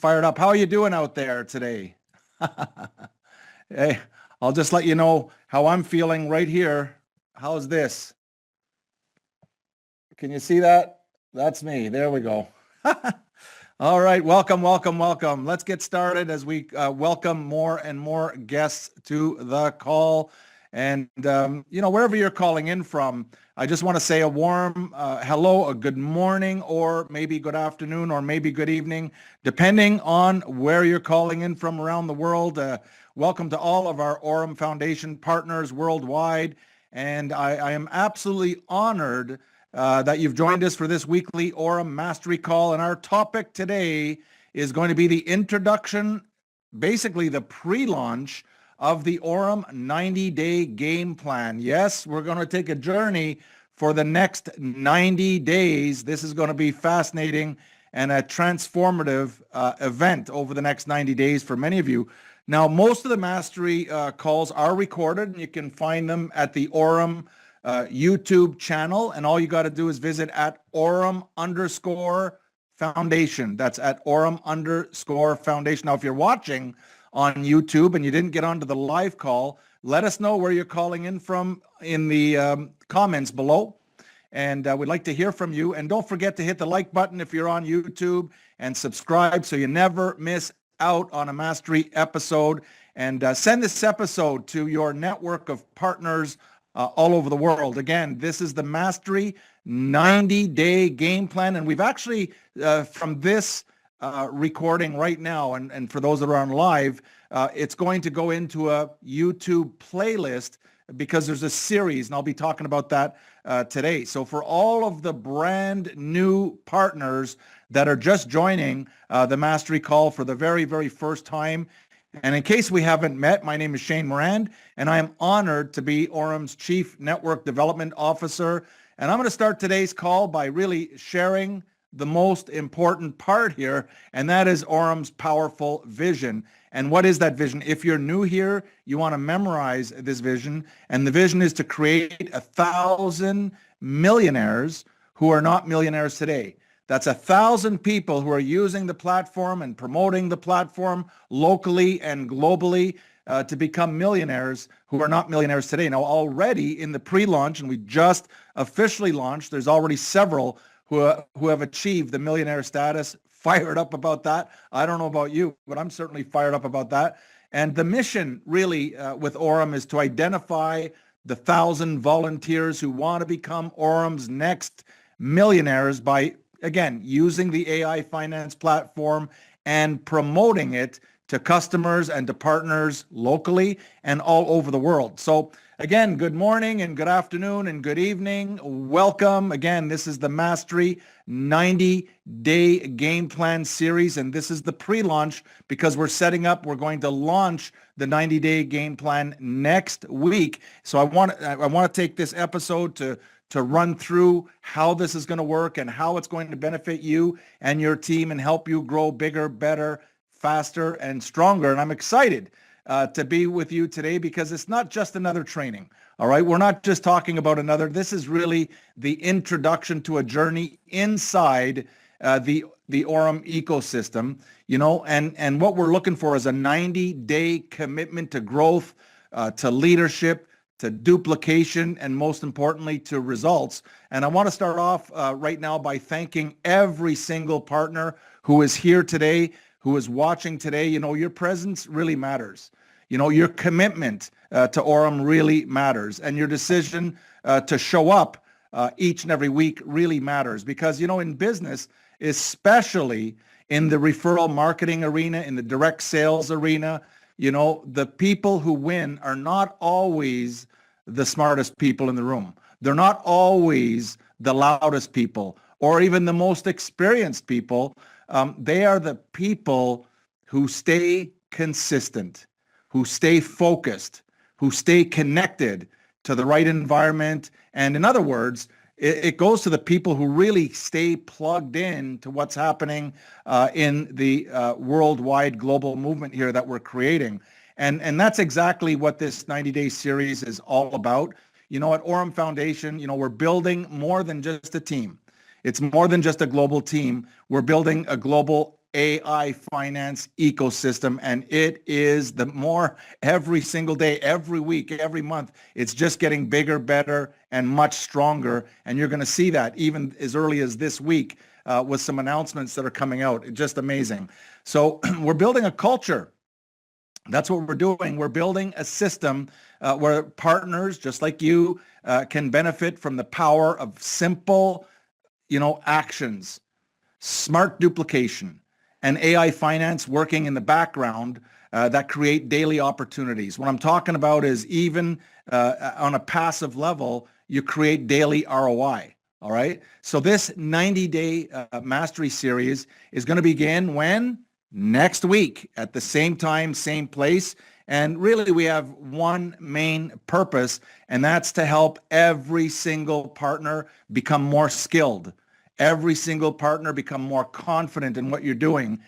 fired up. How are you doing out there today? Hey, I'll just let you know how I'm feeling right here. How's this? Can you see that? That's me. There we go. All right. Welcome, welcome, welcome. Let's get started as we welcome more and more guests to the call. And, wherever you're calling in from, I just want to say a warm hello, a good morning, or maybe good afternoon, or maybe good evening, depending on where you're calling in from around the world. Welcome to all of our AURUM Foundation partners worldwide. And I am absolutely honored that you've joined us for this weekly AURUM Mastery Call. And our topic today is going to be the introduction, basically the pre-launch of the AURUM 90-day game plan. Yes, we're going to take a journey for the next 90 days. This is going to be fascinating and a transformative event over the next 90 days for many of you. Now, most of the mastery calls are recorded, and you can find them at the AURUM YouTube channel. And all you got to do is visit at AURUM_foundation. That's at AURUM_foundation. Now, if you're watching on YouTube and you didn't get onto the live call, let us know where you're calling in from in the comments below. And we'd like to hear from you. And don't forget to hit the like button if you're on YouTube and subscribe so you never miss out on a mastery episode. And send this episode to your network of partners all over the world. Again, this is the Mastery 90-day game plan. And we've actually, from this recording right now, and for those that are on live, it's going to go into a YouTube playlist because there's a series, and I'll be talking about that today. So for all of the brand new partners that are just joining the Mastery Call for the very, very first time, and in case we haven't met, my name is Shane Morand, and I am honored to be AURUM's Chief Network Development Officer. And I'm going to start today's call by really sharing the most important part here, and that is AURUM's powerful vision. And what is that vision? If you're new here, you want to memorize this vision. And the vision is to create 1,000 millionaires who are not millionaires today. That's 1,000 people who are using the platform and promoting the platform locally and globally to become millionaires who are not millionaires today. Now, already in the pre-launch, and we just officially launched, there's already several who have achieved the millionaire status. Fired up about that. I don't know about you, but I'm certainly fired up about that. And the mission really with AURUM is to identify the 1,000 volunteers who want to become AURUM's next millionaires by, again, using the AI finance platform and promoting it to customers and to partners locally and all over the world. So again, good morning and good afternoon and good evening. Welcome. Again, this is the Mastery 90-day game plan series, and this is the pre-launch because we're going to launch the 90-day game plan next week. So I want to take this episode to run through how this is going to work and how it's going to benefit you and your team and help you grow bigger, better, faster, and stronger. And I'm excited to be with you today because it's not just another training. All right. We're not just talking about another. This is really the introduction to a journey inside the AURUM ecosystem, and what we're looking for is a 90-day commitment to growth, to leadership, to duplication, and most importantly, to results. And I want to start off right now by thanking every single partner who is here today, who is watching today. Your presence really matters. Your commitment to AURUM really matters. And your decision to show up each and every week really matters because, in business, especially in the referral marketing arena, in the direct sales arena, the people who win are not always the smartest people in the room. They're not always the loudest people or even the most experienced people. They are the people who stay consistent, who stay focused, who stay connected to the right environment. And in other words, it goes to the people who really stay plugged in to what's happening in the worldwide global movement here that we're creating. And that's exactly what this 90-day series is all about. At AURUM Foundation, we're building more than just a team. It's more than just a global team. We're building a global AI finance ecosystem, and it is the more every single day, every week, every month, it's just getting bigger, better, and much stronger. And you're going to see that even as early as this week with some announcements that are coming out. Just amazing. So we're building a culture. That's what we're doing. We're building a system where partners, just like you, can benefit from the power of simple, actions, smart duplication, and AI finance working in the background that create daily opportunities. What I'm talking about is even on a passive level, you create daily ROI. All right. So this 90-day mastery series is going to begin when? Next week at the same time, same place. And really, we have one main purpose, and that's to help every single partner become more skilled. Every single partner become more confident in what you're doing,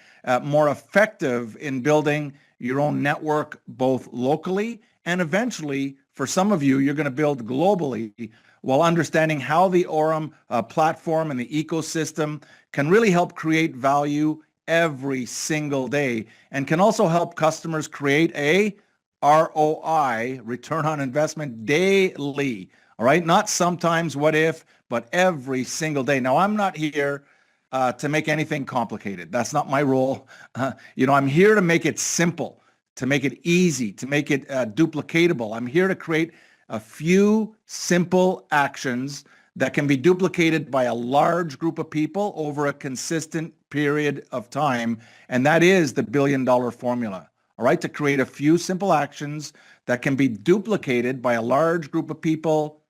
more effective in building your own network, both locally and eventually, for some of you, you're going to build globally, while understanding how the AURUM platform and the ecosystem can really help create value every single day, and can also help customers create a ROI, return on investment, daily. All right, not sometimes, what if, but every single day. Now, I'm not here to make anything complicated. That's not my role. I'm here to make it simple, to make it easy, to make it duplicatable. I'm here to create a few simple actions that can be duplicated by a large group of people over a consistent period of time. And that is the billion-dollar formula. All right, to create a few simple actions that can be duplicated by a large group of people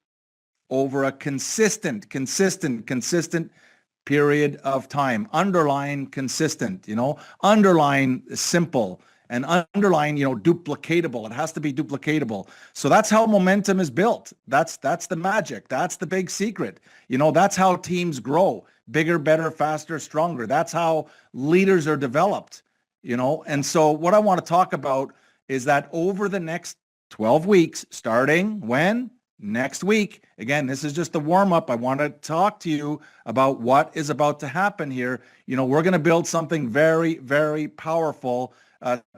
over a consistent period of time. Underline consistent, underline simple, and underline, duplicatable. It has to be duplicatable. So that's how momentum is built. That's the magic. That's the big secret. That's how teams grow. Bigger, better, faster, stronger. That's how leaders are developed, And so what I want to talk about is that over the next 12 weeks, starting when? Next week. Again, this is just the warm-up. I want to talk to you about what is about to happen here. We're going to build something very, very powerful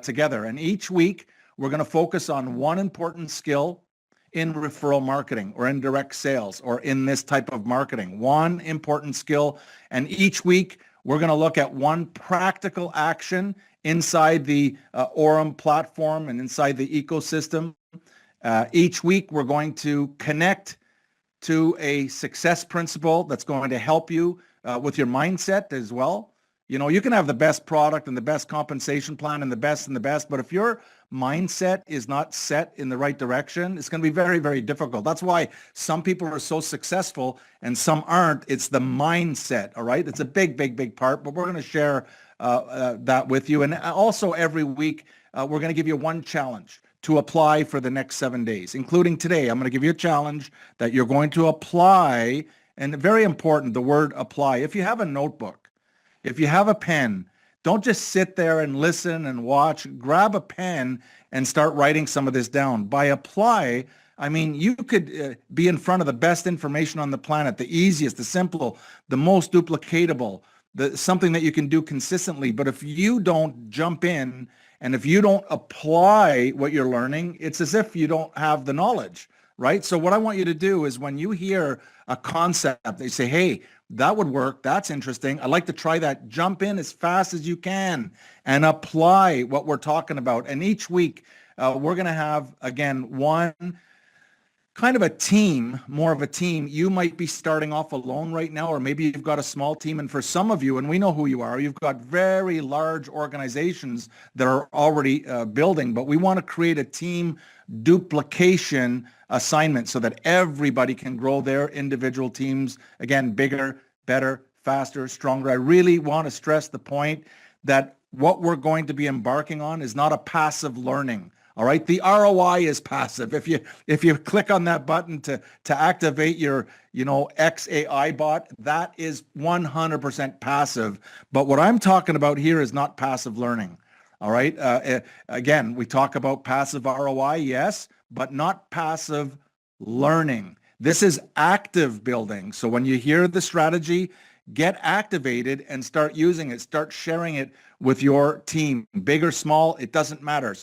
together. And each week, we're going to focus on one important skill in referral marketing or in direct sales or in this type of marketing. One important skill. And each week, we're going to look at one practical action inside the AURUM platform and inside the ecosystem. Each week, we're going to connect to a success principle that's going to help you with your mindset as well. You can have the best product and the best compensation plan and the best, but if your mindset is not set in the right direction, it's going to be very, very difficult. That's why some people are so successful and some aren't. It's the mindset, all right? It's a big, big, big part, but we're going to share that with you. And also every week, we're going to give you one challenge to apply for the next 7 days, including today. I'm going to give you a challenge that you're going to apply, and very important, the word apply. If you have a notebook, if you have a pen, don't just sit there and listen and watch. Grab a pen and start writing some of this down. By apply, I mean, you could be in front of the best information on the planet, the easiest, the simple, the most duplicatable, something that you can do consistently. But if you don't jump in and if you don't apply what you're learning, it's as if you don't have the knowledge, right? So what I want you to do is when you hear a concept, they say, hey, that would work. That's interesting. I'd like to try that. Jump in as fast as you can and apply what we're talking about. And each week, we're going to have, again, one kind of a team, more of a team. You might be starting off alone right now, or maybe you've got a small team. And for some of you, and we know who you are, you've got very large organizations that are already building, but we want to create a team duplication assignment so that everybody can grow their individual teams. Again, bigger, better, faster, stronger. I really want to stress the point that what we're going to be embarking on is not a passive learning. All right. The ROI is passive. If you click on that button to activate your, XAI bot, that is 100% passive. But what I'm talking about here is not passive learning. All right. Again, we talk about passive ROI, yes, but not passive learning. This is active building. So when you hear the strategy, get activated and start using it. Start sharing it with your team, big or small, it doesn't matter.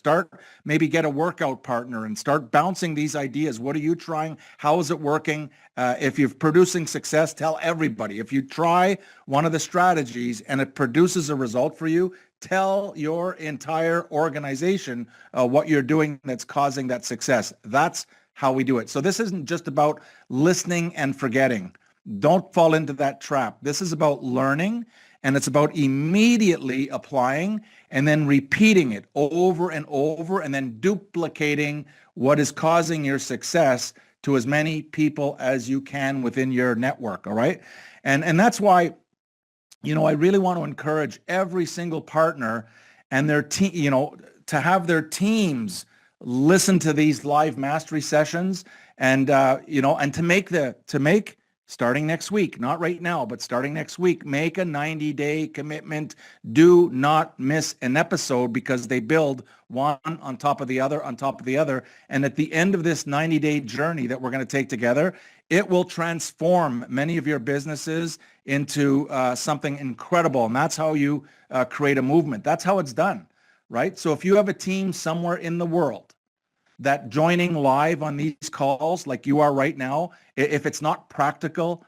Maybe get a workout partner and start bouncing these ideas. What are you trying? How is it working? If you're producing success, tell everybody. If you try one of the strategies and it produces a result for you, tell your entire organization what you're doing that's causing that success. That's how we do it. So this isn't just about listening and forgetting. Don't fall into that trap. This is about learning, and it's about immediately applying and then repeating it over and over and then duplicating what is causing your success to as many people as you can within your network, all right? And that's why, I really want to encourage every single partner and their team, to have their teams listen to these live mastery sessions and, and to make starting next week, not right now, but starting next week, make a 90-day commitment. Do not miss an episode because they build one on top of the other, on top of the other. And at the end of this 90-day journey that we're going to take together, it will transform many of your businesses into something incredible. And that's how you create a movement. That's how it's done, right? So if you have a team somewhere in the world that joining live on these calls like you are right now, if it's not practical,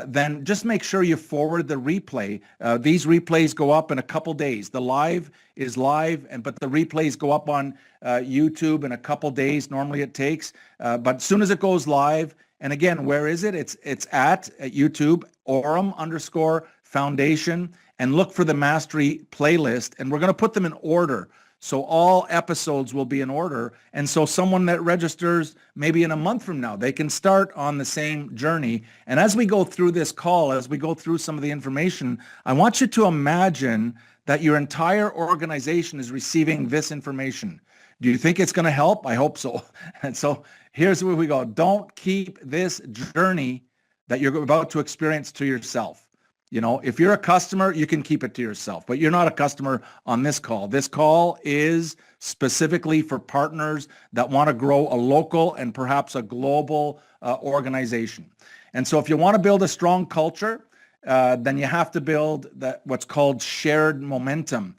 then just make sure you forward the replay. These replays go up in a couple days. The live is live, but the replays go up on YouTube in a couple days. Normally it takes, but as soon as it goes live, and again, where is it? It's at YouTube, AURUM_foundation, and look for the Mastery playlist, and we're going to put them in order. So all episodes will be in order. And so someone that registers maybe in a month from now, they can start on the same journey. And as we go through this call, as we go through some of the information, I want you to imagine that your entire organization is receiving this information. Do you think it's going to help? I hope so. And so here's where we go. Don't keep this journey that you're about to experience to yourself. If you're a customer, you can keep it to yourself, but you're not a customer on this call. This call is specifically for partners that want to grow a local and perhaps a global organization. And so if you want to build a strong culture, then you have to build what's called shared momentum.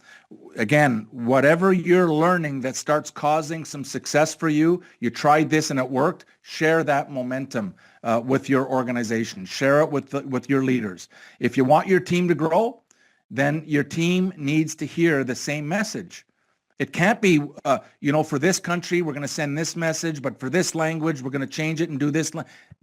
Again, whatever you're learning that starts causing some success for you, you tried this and it worked, share that momentum with your organization. Share it with your leaders. If you want your team to grow, then your team needs to hear the same message. It can't be, for this country, we're going to send this message, but for this language, we're going to change it and do this.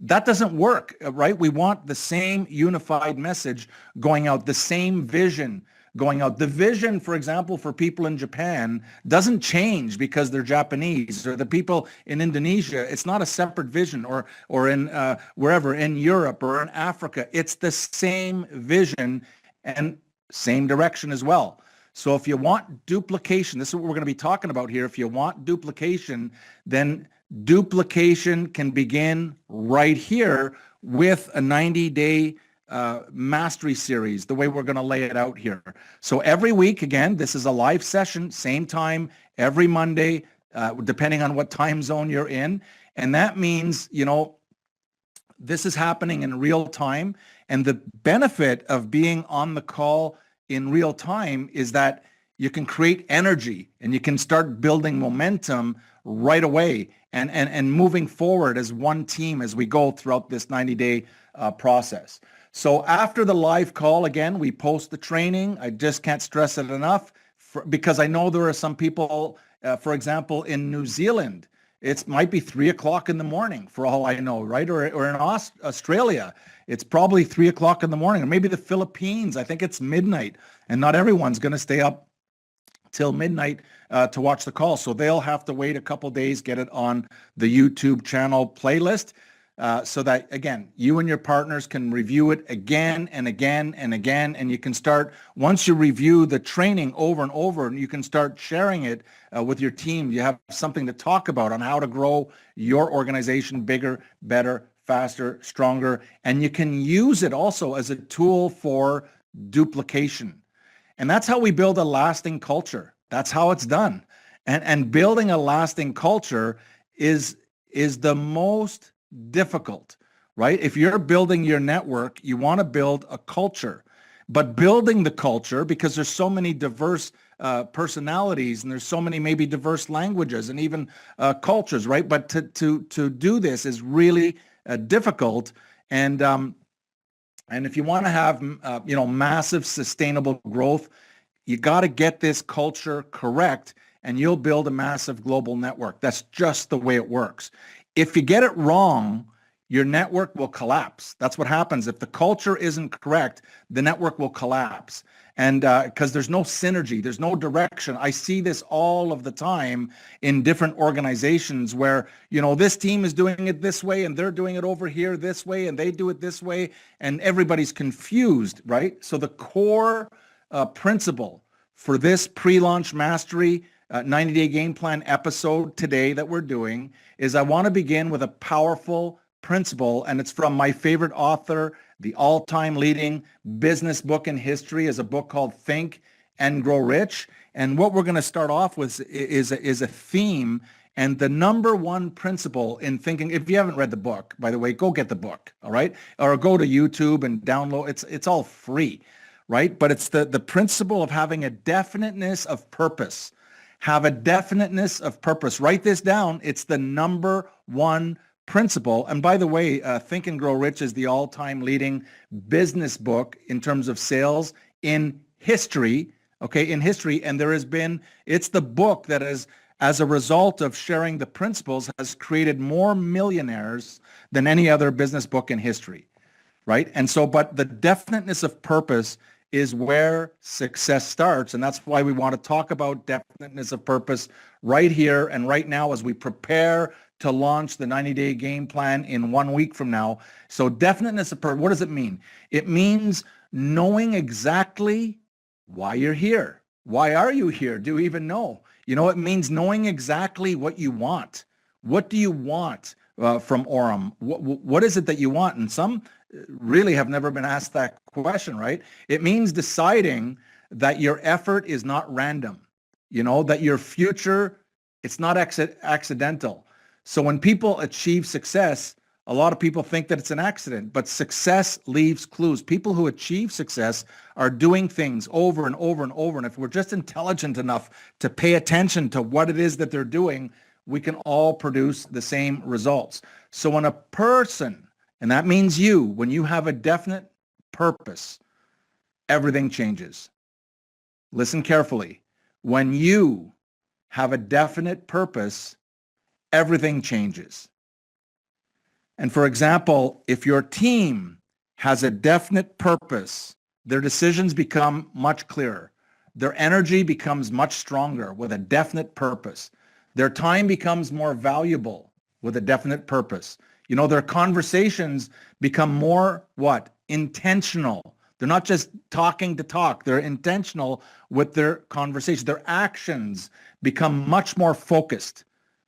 That doesn't work, right? We want the same unified message going out, the same vision going out. The vision, for example, for people in Japan doesn't change because they're Japanese, or the people in Indonesia. It's not a separate vision, or in wherever, in Europe or in Africa. It's the same vision and same direction as well. So if you want duplication, this is what we're going to be talking about here. If you want duplication, then duplication can begin right here with a 90-day mastery series, the way we're going to lay it out here. So every week, again, this is a live session, same time, every Monday, depending on what time zone you're in. And that means, this is happening in real time. And the benefit of being on the call in real time is that you can create energy and you can start building momentum right away and moving forward as one team as we go throughout this 90-day process. So after the live call, again, we post the training. I just can't stress it enough because I know there are some people, for example, in New Zealand, it might be 3 o'clock in the morning for all I know, right? Or in Australia, it's probably 3 o'clock in the morning, or maybe the Philippines. I think it's midnight, and not everyone's going to stay up till midnight to watch the call. So they'll have to wait a couple days, get it on the YouTube channel playlist, so that, again, you and your partners can review it again and again and again. And you can start, once you review the training over and over, and you can start sharing it with your team. You have something to talk about on how to grow your organization bigger, better, faster, stronger. And you can use it also as a tool for duplication. And that's how we build a lasting culture. That's how it's done. And building a lasting culture is the most difficult, right? If you're building your network, you want to build a culture, but building the culture, because there's so many diverse personalities, and there's so many maybe diverse languages and even cultures, right? But to do this is really difficult. And if you want to have massive sustainable growth, you got to get this culture correct, and you'll build a massive global network. That's just the way it works. If you get it wrong, your network will collapse. That's what happens. If the culture isn't correct, the network will collapse. And because there's no synergy, there's no direction. I see this all of the time in different organizations where, this team is doing it this way and they're doing it over here this way and they do it this way, and everybody's confused, right? So the core principle for this pre-launch mastery 90-day game plan episode today that we're doing is I want to begin with a powerful principle, and it's from my favorite author. The all-time leading business book in history is a book called Think and Grow Rich. And what we're going to start off with is a theme. And the number one principle in thinking, if you haven't read the book, by the way, go get the book, all right? Or go to YouTube and download. It's all free, right? But it's the principle of having a definiteness of purpose. Have a definiteness of purpose. Write this down. It's the number one principle. And by the way, Think and Grow Rich is the all-time leading business book in terms of sales in history, okay, in history. And it's the book that is, as a result of sharing the principles, has created more millionaires than any other business book in history, right? And so, but the definiteness of purpose is where success starts. And that's why we want to talk about definiteness of purpose right here and right now as we prepare to launch the 90-day game plan in 1 week from now. So definiteness of purpose, what does it mean? It means knowing exactly why you're here. Why are you here? Do you even know? It means knowing exactly what you want. What do you want from AURUM? What is it that you want? And some really have never been asked that question, right? It means deciding that your effort is not random, that your future, it's not accidental. So when people achieve success, a lot of people think that it's an accident, but success leaves clues. People who achieve success are doing things over and over and over. And if we're just intelligent enough to pay attention to what it is that they're doing, we can all produce the same results. So when a person, and that means you, when you have a definite purpose, everything changes. Listen carefully. When you have a definite purpose, everything changes. And for example, if your team has a definite purpose, their decisions become much clearer. Their energy becomes much stronger with a definite purpose. Their time becomes more valuable with a definite purpose. Their conversations become more intentional. They're not just talking to talk. They're intentional with their conversation. Their actions become much more focused.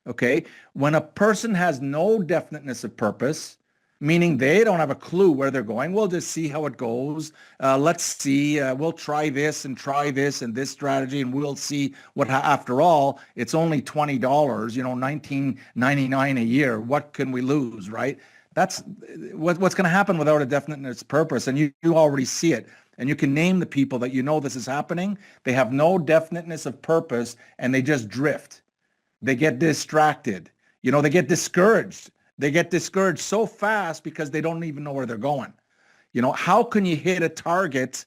Okay, when a person has no definiteness of purpose, meaning they don't have a clue where they're going, we'll just see how it goes. Let's see, we'll try this and this strategy, and we'll see after all, it's only $20, $19.99 a year. What can we lose, right? That's what's going to happen without a definiteness of purpose. And you already see it. And you can name the people that this is happening. They have no definiteness of purpose and they just drift. They get distracted. They get discouraged. They get discouraged so fast because they don't even know where they're going. How can you hit a target?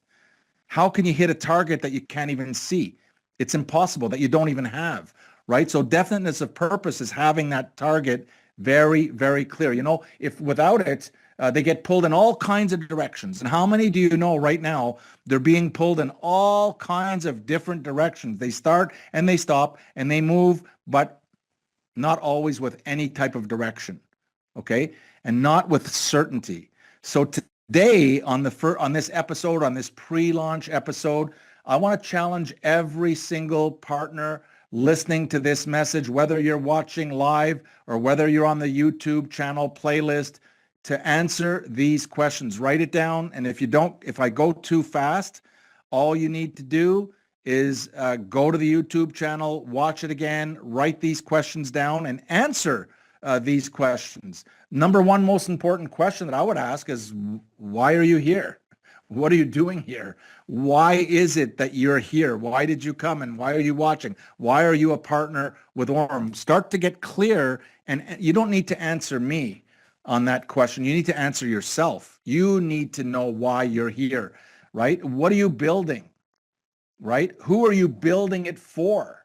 How can you hit a target that you can't even see? It's impossible, that you don't even have, right? So definiteness of purpose is having that target very, very clear. If without it, they get pulled in all kinds of directions. And how many do you know right now, they're being pulled in all kinds of different directions? They start and they stop and they move, but not always with any type of direction, okay? And not with certainty. So today on this episode, on this pre-launch episode, I want to challenge every single partner listening to this message, whether you're watching live or whether you're on the YouTube channel playlist, to answer these questions. Write it down. And if I go too fast, all you need to do is go to the YouTube channel, watch it again, write these questions down and answer these questions. Number one most important question that I would ask is, why are you here? What are you doing here? Why is it that you're here? Why did you come and why are you watching? Why are you a partner with AURUM? Start to get clear, and you don't need to answer me on that question. You need to answer yourself. You need to know why you're here, right? What are you building, right? Who are you building it for?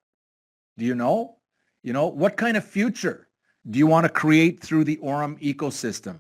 Do you know? You know, what kind of future do you want to create through the AURUM ecosystem?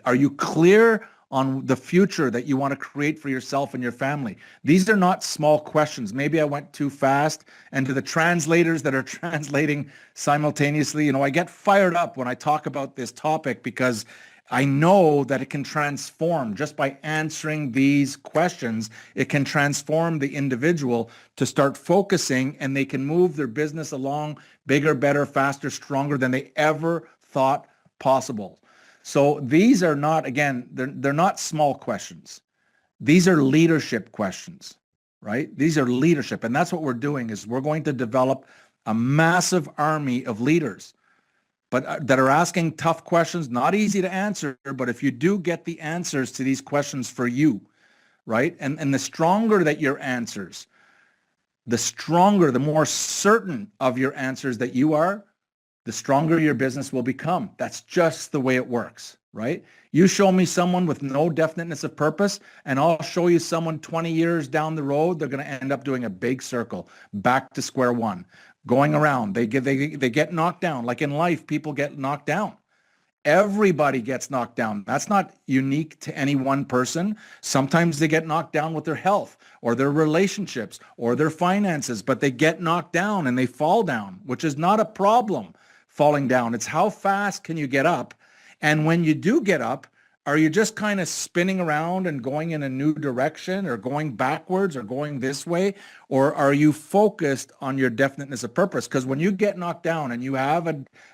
Are you clear on the future that you want to create for yourself and your family? These are not small questions. Maybe I went too fast. And to the translators that are translating simultaneously, you know, I get fired up when I talk about this topic because I know that it can transform just by answering these questions. It can transform the individual to start focusing, and they can move their business along bigger, better, faster, stronger than they ever thought possible. So these are not, again, they're not small questions. These are leadership questions, right? These are leadership. And that's what we're doing is we're going to develop a massive army of leaders, but that are asking tough questions, not easy to answer, but if you do get the answers to these questions for you, right? And the stronger that your answers, the stronger, the more certain of your answers that you are, the stronger your business will become. That's just the way it works, right? You show me someone with no definiteness of purpose, and I'll show you someone 20 years down the road, they're going to end up doing a big circle, back to square one, going around. They get knocked down. Like in life, people get knocked down. Everybody gets knocked down. That's not unique to any one person. Sometimes they get knocked down with their health or their relationships or their finances, but they get knocked down and they fall down, which is not a problem. Falling down. It's how fast can you get up? And when you do get up, are you just kind of spinning around and going in a new direction or going backwards or going this way? Or are you focused on your definiteness of purpose? Because when you get knocked down and you have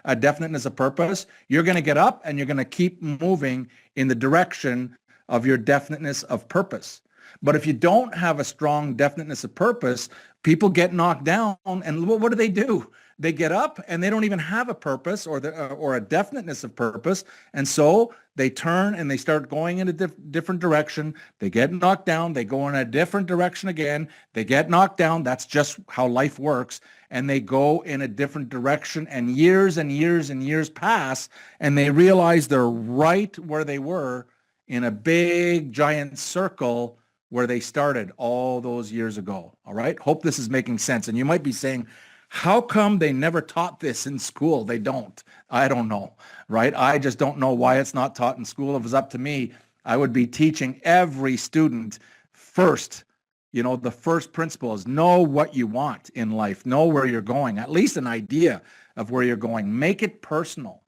a definiteness of purpose, you're going to get up and you're going to keep moving in the direction of your definiteness of purpose. But if you don't have a strong definiteness of purpose, people get knocked down and what do? They get up and they don't even have a purpose or a definiteness of purpose. And so they turn and they start going in a different direction. They get knocked down. They go in a different direction again. They get knocked down. That's just how life works. And they go in a different direction, and years and years and years pass, and they realize they're right where they were in a big, giant circle where they started all those years ago. All right. Hope this is making sense. And you might be saying, how come they never taught this in school? They don't. I don't know, right? I just don't know why it's not taught in school. If it was up to me, I would be teaching every student first. You know, the first principle is know what you want in life, know where you're going, at least an idea of where you're going. Make it personal.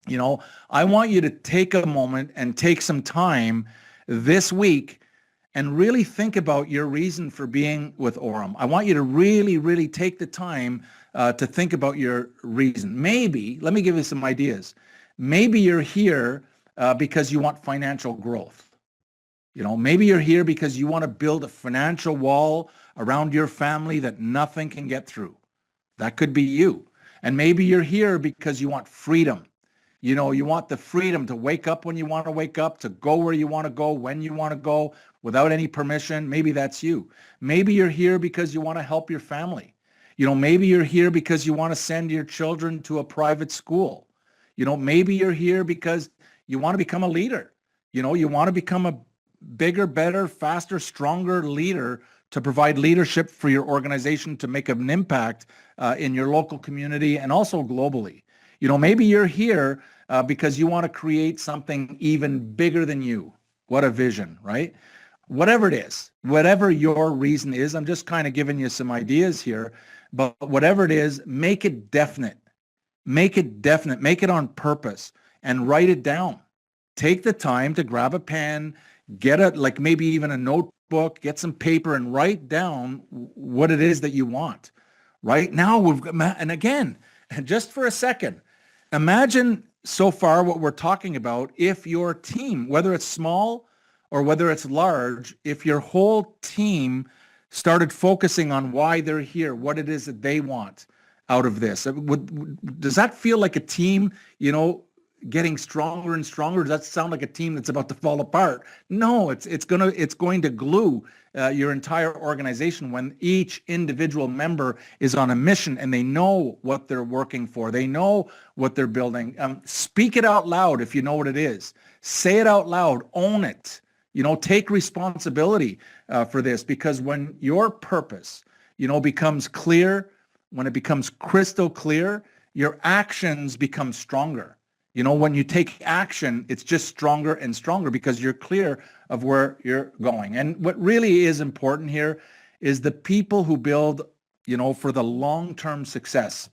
You know, I want you to take a moment and take some time this week and really think about your reason for being with AURUM. I want you to really, really take the time to think about your reason. Maybe, let me give you some ideas. Maybe you're here because you want financial growth. You know, maybe you're here because you want to build a financial wall around your family that nothing can get through. That could be you. And maybe you're here because you want freedom. You know, you want the freedom to wake up when you want to wake up, to go where you want to go, when you want to go, without any permission. Maybe that's you. Maybe you're here because you want to help your family. You know, maybe you're here because you want to send your children to a private school. You know, maybe you're here because you want to become a leader. You know, you want to become a bigger, better, faster, stronger leader to provide leadership for your organization to make an impact in your local community and also globally. You know, maybe you're here because you want to create something even bigger than you. What a vision, right? Whatever it is, whatever your reason is, I'm just kind of giving you some ideas here, but whatever it is, make it definite. Make it definite. Make it on purpose and write it down. Take the time to grab a pen, like maybe even a notebook, get some paper and write down what it is that you want. Right now, and again, just for a second, imagine so far what we're talking about if your team, whether it's small or whether it's large, if your whole team started focusing on why they're here, what it is that they want out of this. Does that feel like a team, you know, getting stronger and stronger? Does that sound like a team that's about to fall apart? No, it's going to glue your entire organization when each individual member is on a mission and they know what they're working for. They know what they're building. Speak it out loud if you know what it is. Say it out loud. Own it. Take responsibility for this, because when your purpose, becomes clear, when it becomes crystal clear, your actions become stronger. When you take action, it's just stronger and stronger because you're clear of where you're going. And what really is important here is the people who build, for the long-term success.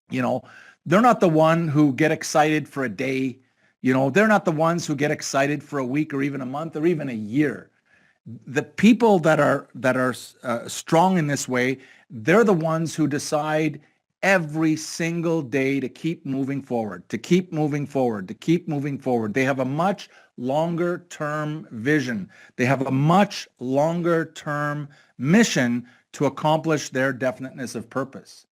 They're not the one who get excited for a day. They're not the ones who get excited for a week or even a month or even a year. The people that are strong in this way, they're the ones who decide every single day to keep moving forward, to keep moving forward, to keep moving forward. They have a much longer term vision. They have a much longer term mission to accomplish their definiteness of purpose.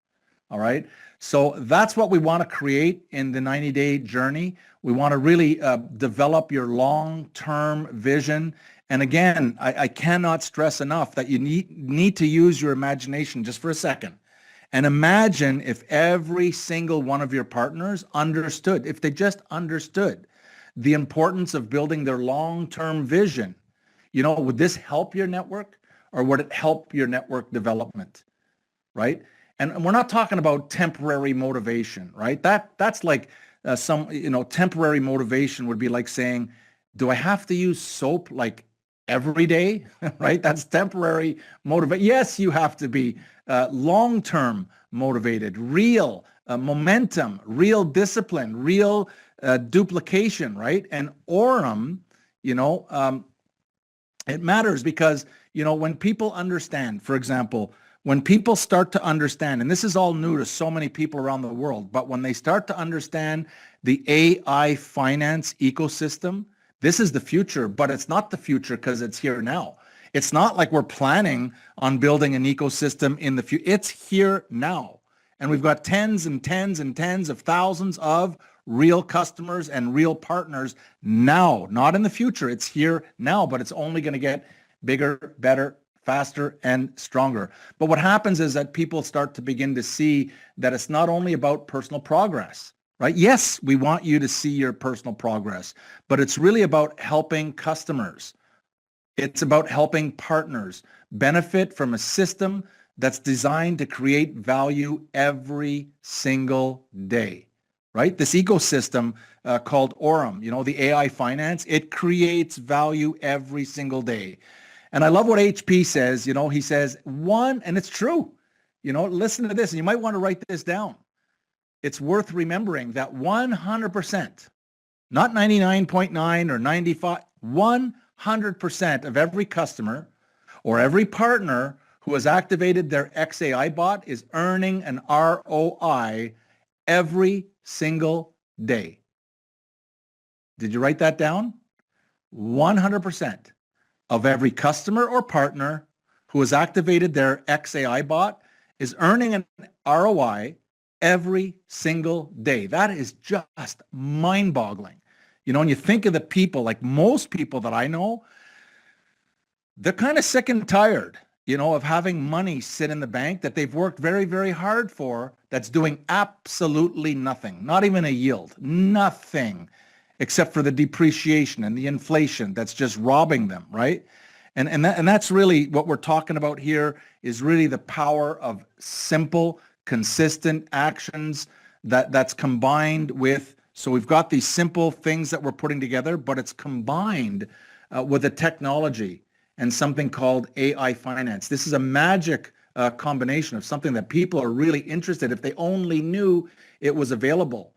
All right. So that's what we want to create in the 90-day journey. We want to really develop your long-term vision. And again, I cannot stress enough that you need to use your imagination just for a second. And imagine if every single one of your partners understood, if they just understood the importance of building their long-term vision. Would this help your network, or would it help your network development, right? And we're not talking about temporary motivation, right? That's like temporary motivation would be like saying, do I have to use soap like every day, right? That's temporary motivation. Yes, you have to be long-term motivated, real momentum, real discipline, real duplication, right? And AURUM, it matters because, when people understand, for example, when people start to understand, and this is all new to so many people around the world, but when they start to understand the AI finance ecosystem, this is the future, but it's not the future because it's here now. It's not like we're planning on building an ecosystem in the future. It's here now. And we've got tens and tens and tens of thousands of real customers and real partners now, not in the future. It's here now, but it's only going to get bigger, better, faster, and stronger. But what happens is that people start to begin to see that it's not only about personal progress, right? Yes, we want you to see your personal progress, but it's really about helping customers. It's about helping partners benefit from a system that's designed to create value every single day, right? This ecosystem called AURUM, the AI finance, it creates value every single day. And I love what HP says, he says and it's true, listen to this, and you might want to write this down. It's worth remembering that 100%, not 99.9 or 95, 100% of every customer or every partner who has activated their XAI bot is earning an ROI every single day. Did you write that down? 100% of every customer or partner who has activated their XAI bot is earning an ROI every single day. That is just mind-boggling. When you think of the people, like most people that I know, they're kind of sick and tired, of having money sit in the bank that they've worked very, very hard for, that's doing absolutely nothing, not even a yield, nothing, except for the depreciation and the inflation that's just robbing them, right? And that's really what we're talking about here, is really the power of simple, consistent actions that's combined with, so we've got these simple things that we're putting together, but it's combined with a technology and something called AI finance. This is a magic combination of something that people are really interested if they only knew it was available.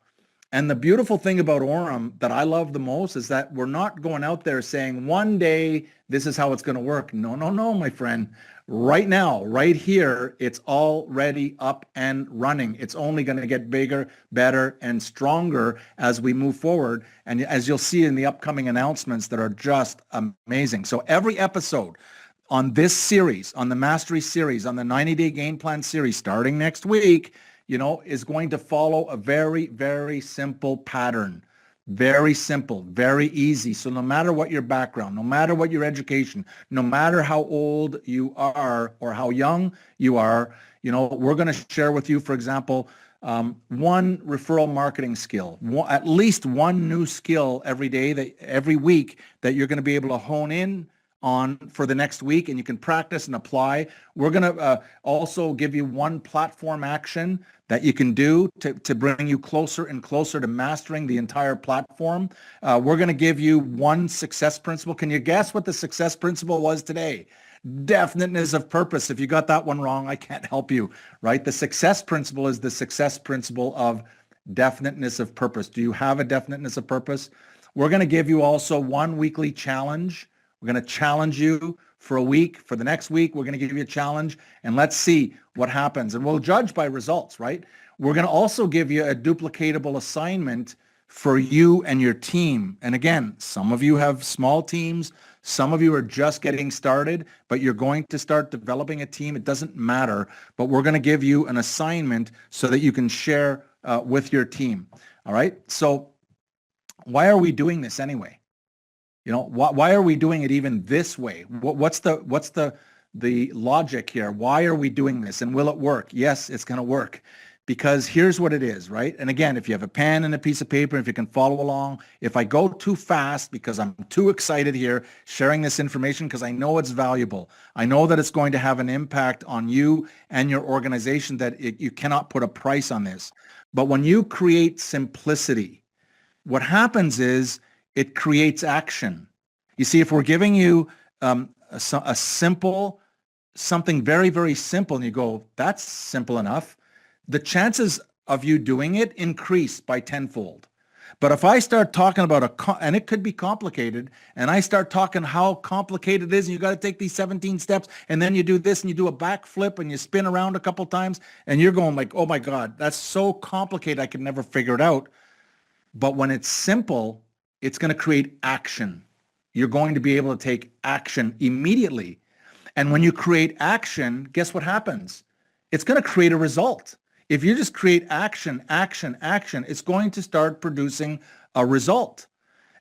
And the beautiful thing about AURUM that I love the most is that we're not going out there saying one day this is how it's going to work. No, my friend. Right now, right here, it's already up and running. It's only going to get bigger, better, and stronger as we move forward. And as you'll see in the upcoming announcements that are just amazing. So every episode on this series, on the Mastery series, on the 90-day game plan series, starting next week, is going to follow a very, very simple pattern. Very simple, very easy. So no matter what your background, no matter what your education, no matter how old you are or how young you are, we're going to share with you, for example, one referral marketing skill, at least one new skill every week that you're going to be able to hone in on for the next week, and you can practice and apply. We're going to also give you one platform action that you can do to bring you closer and closer to mastering the entire platform. We're going to give you one success principle. Can you guess what the success principle was today? Definiteness of purpose. If you got that one wrong, I can't help you, right? The success principle is the success principle of definiteness of purpose. Do you have a definiteness of purpose? We're going to give you also one weekly challenge. We're going to challenge you for a week. For the next week, we're going to give you a challenge, and let's see what happens. And we'll judge by results, right? We're going to also give you a duplicatable assignment for you and your team. And again, some of you have small teams. Some of you are just getting started, but you're going to start developing a team. It doesn't matter, but we're going to give you an assignment so that you can share with your team. All right. So why are we doing this anyway? Why are we doing it even this way? What's the logic here? Why are we doing this? And will it work? Yes, it's going to work. Because here's what it is, right? And again, if you have a pen and a piece of paper, if you can follow along, if I go too fast because I'm too excited here sharing this information because I know it's valuable, I know that it's going to have an impact on you and your organization that you cannot put a price on this. But when you create simplicity, what happens is it creates action. You see, if we're giving you a simple, something very, very simple, and you go, that's simple enough, the chances of you doing it increase by tenfold. But if I start talking about and it could be complicated, and I start talking how complicated it is, and you got to take these 17 steps, and then you do this, and you do a backflip, and you spin around a couple times, and you're going like, oh my God, that's so complicated, I could never figure it out. But when it's simple, it's going to create action. You're going to be able to take action immediately. And when you create action, guess what happens? It's going to create a result. If you just create action, it's going to start producing a result.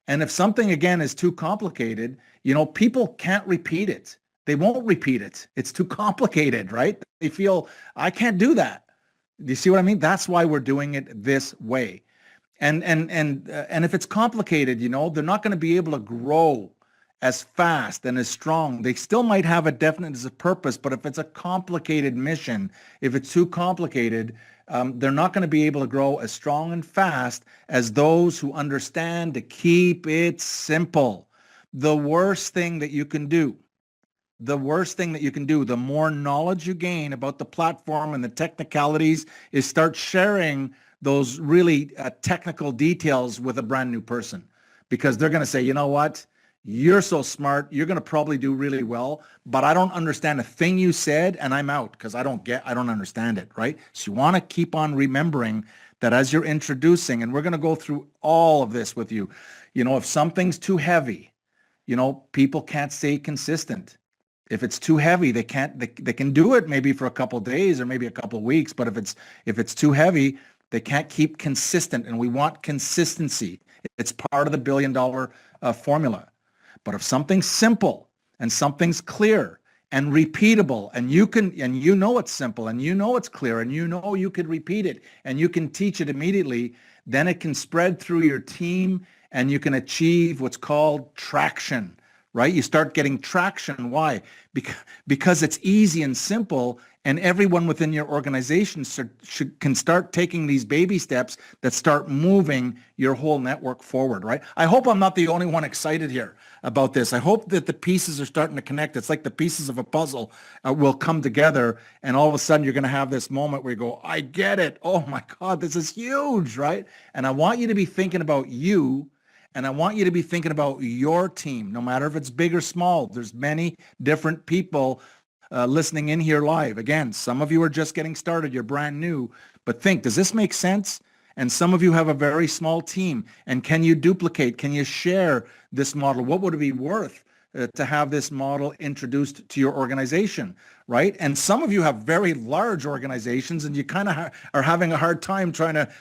And if something, again, is too complicated, people can't repeat it. They won't repeat it. It's too complicated, right? They feel, I can't do that. Do you see what I mean? That's why we're doing it this way. And if it's complicated, they're not going to be able to grow as fast and as strong. They still might have a definiteness of purpose, but if it's a complicated mission, if it's too complicated, they're not going to be able to grow as strong and fast as those who understand to keep it simple. The worst thing that you can do, the more knowledge you gain about the platform and the technicalities, is start sharing those really technical details with a brand new person, because they're going to say, you know what? You're so smart. You're going to probably do really well, but I don't understand a thing you said, and I'm out because I don't understand it, right? So you want to keep on remembering that as you're introducing, and we're going to go through all of this with you. If something's too heavy, people can't stay consistent. If it's too heavy, they can do it maybe for a couple of days or maybe a couple of weeks, but if it's too heavy, they can't keep consistent, and we want consistency. It's part of the $1 billion formula. But if something's simple and something's clear and repeatable, and it's simple, and it's clear, and you could repeat it, and you can teach it immediately, then it can spread through your team, and you can achieve what's called traction, right? You start getting traction. Why? Because it's easy and simple, and everyone within your organization can start taking these baby steps that start moving your whole network forward, right? I hope I'm not the only one excited here about this. I hope that the pieces are starting to connect. It's like the pieces of a puzzle will come together, and all of a sudden you're going to have this moment where you go, I get it. Oh my God, this is huge, right? And I want you to be thinking about you, and I want you to be thinking about your team, no matter if it's big or small. There's many different people listening in here live. Again, some of you are just getting started. You're brand new. But think, does this make sense? And some of you have a very small team. And can you duplicate? Can you share this model? What would it be worth to have this model introduced to your organization, right? And some of you have very large organizations and you kind of are having a hard time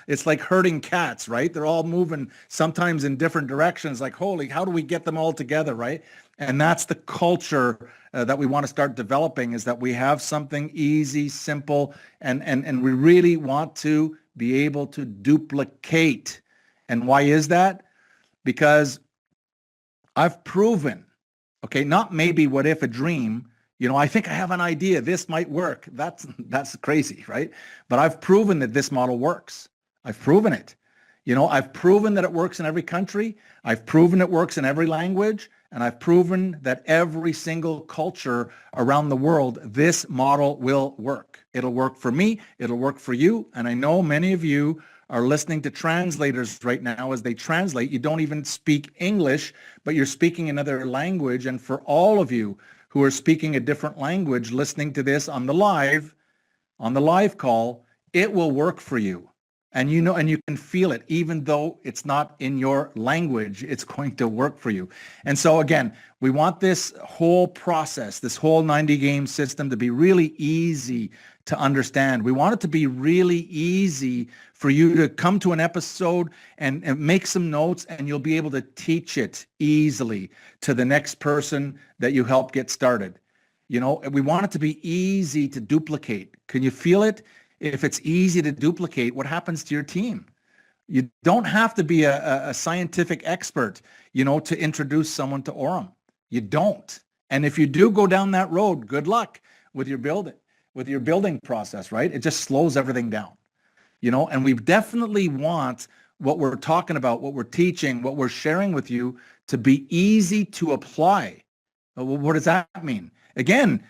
it's like herding cats, right? They're all moving sometimes in different directions, like, holy, how do we get them all together, right? And that's the culture that we want to start developing, is that we have something easy, simple, and we really want to be able to duplicate. And why is that? Because I've proven, okay, not maybe what if a dream, I think I have an idea, this might work. That's crazy, right? But I've proven that this model works. I've proven it. I've proven that it works in every country. I've proven it works in every language. And I've proven that every single culture around the world, this model will work. It'll work for me. It'll work for you. And I know many of you are listening to translators right now as they translate. You don't even speak English, but you're speaking another language. And for all of you who are speaking a different language, listening to this on the live call, it will work for you. And and you can feel it, even though it's not in your language, it's going to work for you. And so again, we want this whole process, this whole 90-game system to be really easy to understand. We want it to be really easy for you to come to an episode and make some notes, and you'll be able to teach it easily to the next person that you help get started. We want it to be easy to duplicate. Can you feel it? If it's easy to duplicate, what happens to your team? You don't have to be a scientific expert, to introduce someone to AURUM. You don't. And if you do go down that road, good luck with your building process, right? It just slows everything down, and we definitely want what we're talking about, what we're teaching, what we're sharing with you to be easy to apply. Well, what does that mean? Again,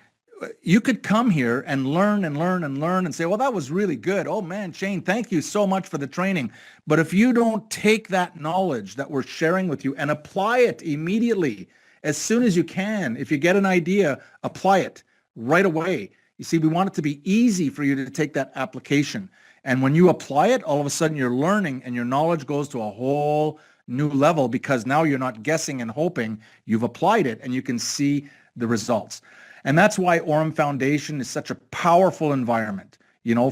you could come here and learn and say, well, that was really good. Oh man, Shane, thank you so much for the training. But if you don't take that knowledge that we're sharing with you and apply it immediately, as soon as you can, if you get an idea, apply it right away. You see, we want it to be easy for you to take that application. And when you apply it, all of a sudden you're learning and your knowledge goes to a whole new level, because now you're not guessing and hoping. You've applied it and you can see the results. And that's why AURUM Foundation is such a powerful environment,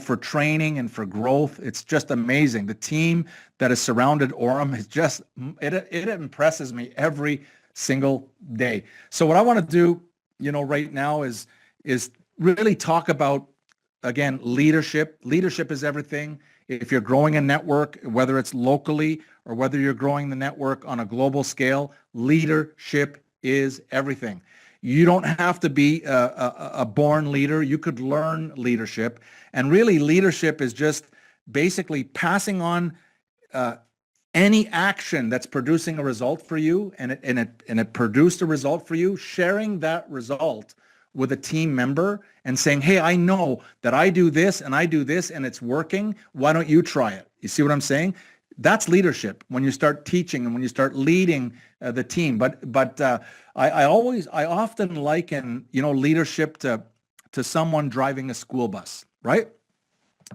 for training and for growth. It's just amazing. The team that has surrounded AURUM is just, it impresses me every single day. So what I want to do, right now is really talk about, again, leadership. Leadership is everything. If you're growing a network, whether it's locally or whether you're growing the network on a global scale, leadership is everything. You don't have to be a born leader. You could learn leadership. And really, leadership is just basically passing on any action that's producing a result for you, and it produced a result for you, sharing that result with a team member and saying, hey, I know that I do this and it's working. Why don't you try it? You see what I'm saying? That's leadership, when you start teaching and when you start leading the team. But I often liken, leadership to someone driving a school bus, right?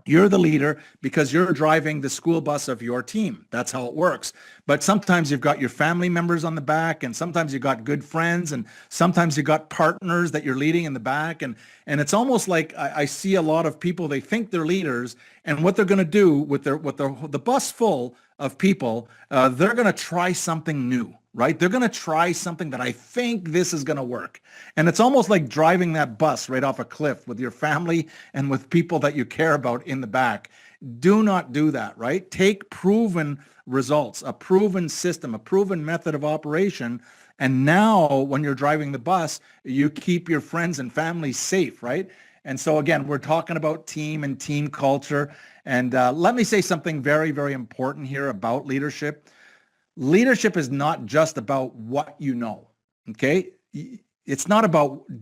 You're the leader because you're driving the school bus of your team. That's how it works. But sometimes you've got your family members on the back, and sometimes you've got good friends, and sometimes you've got partners that you're leading in the back. And it's almost like I see a lot of people, they think they're leaders, and what they're going to do with the bus full of people, they're going to try something new, right? They're going to try something that I think this is going to work. And it's almost like driving that bus right off a cliff with your family and with people that you care about in the back. Do not do that, right? Take proven results, a proven system, a proven method of operation. And now when you're driving the bus, you keep your friends and family safe, right? And so again, we're talking about team and team culture. And let me say something very, very important here about leadership. Leadership is not just about what you know, okay? It's not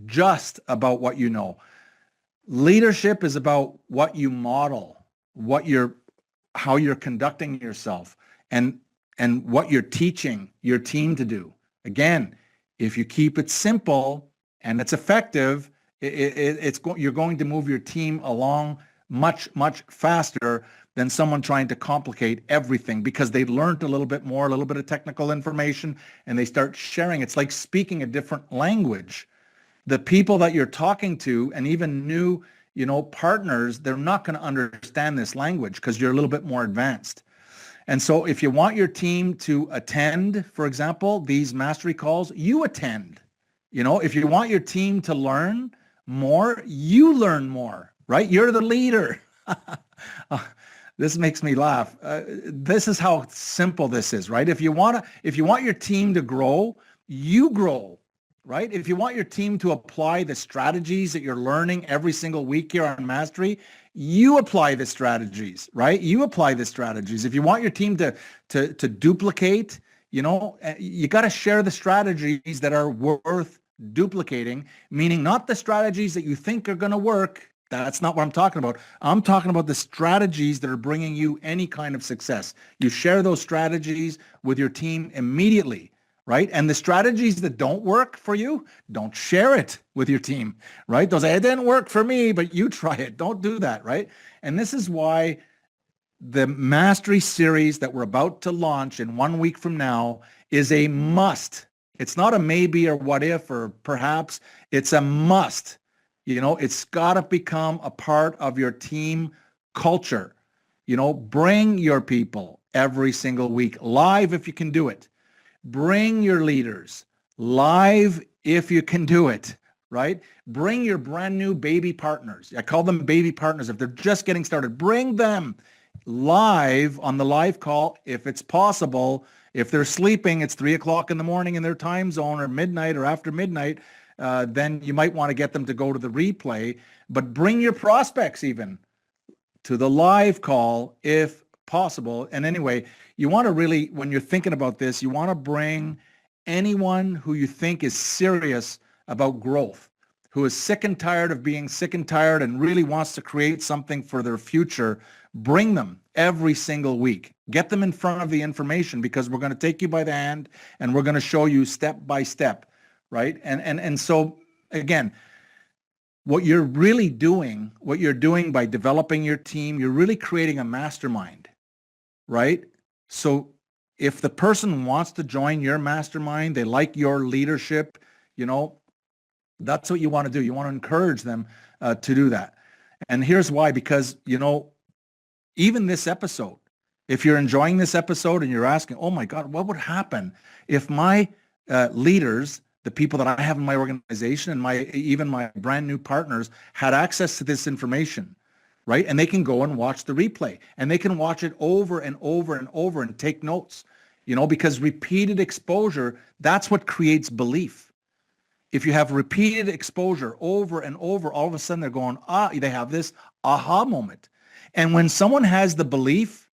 just about what you know. Leadership is about what you model, how you're conducting yourself, and what you're teaching your team to do. Again, if you keep it simple and it's effective, you're going to move your team along much, much faster than someone trying to complicate everything, because they learned a little bit more, a little bit of technical information, and they start sharing. It's like speaking a different language. The people that you're talking to, and even new, partners, they're not going to understand this language because you're a little bit more advanced. And so if you want your team to attend, for example, these mastery calls, you attend. If you want your team to learn more, you learn more, right? You're the leader. This makes me laugh. This is how simple this is, right? If you want your team to grow, you grow, right? If you want your team to apply the strategies that you're learning every single week here on Mastery, you apply the strategies, right? You apply the strategies. If you want your team to duplicate, you got to share the strategies that are worth duplicating, meaning not the strategies that you think are going to work. That's not what I'm talking about. I'm talking about the strategies that are bringing you any kind of success. You share those strategies with your team immediately, right? And the strategies that don't work for you, don't share it with your team, right? Don't say, it didn't work for me, but you try it. Don't do that, right? And this is why the Mastery series that we're about to launch in 1 week from now is a must. It's not a maybe or what if or perhaps. It's a must. It's got to become a part of your team culture. Bring your people every single week live if you can do it. Bring your leaders live if you can do it, right? Bring your brand new baby partners. I call them baby partners. If they're just getting started, bring them live on the live call if it's possible. If they're sleeping, it's 3 o'clock in the morning in their time zone, or midnight or after midnight, then you might want to get them to go to the replay. But bring your prospects even to the live call if possible. And anyway, you want to really, when you're thinking about this, you want to bring anyone who you think is serious about growth, who is sick and tired of being sick and tired and really wants to create something for their future. Bring them every single week. Get them in front of the information, because we're going to take you by the hand and we're going to show you step by step, right? And so again, what you're doing by developing your team, you're really creating a mastermind, right? So if the person wants to join your mastermind, they like your leadership, that's what you want to do. You want to encourage them to do that. And here's why, because, even this episode, if you're enjoying this episode and you're asking, oh my God, what would happen if my leaders, the people that I have in my organization and even my brand new partners had access to this information, right? And they can go and watch the replay, and they can watch it over and over and over and take notes, because repeated exposure, that's what creates belief. If you have repeated exposure over and over, all of a sudden they're going, they have this aha moment. And when someone has the belief,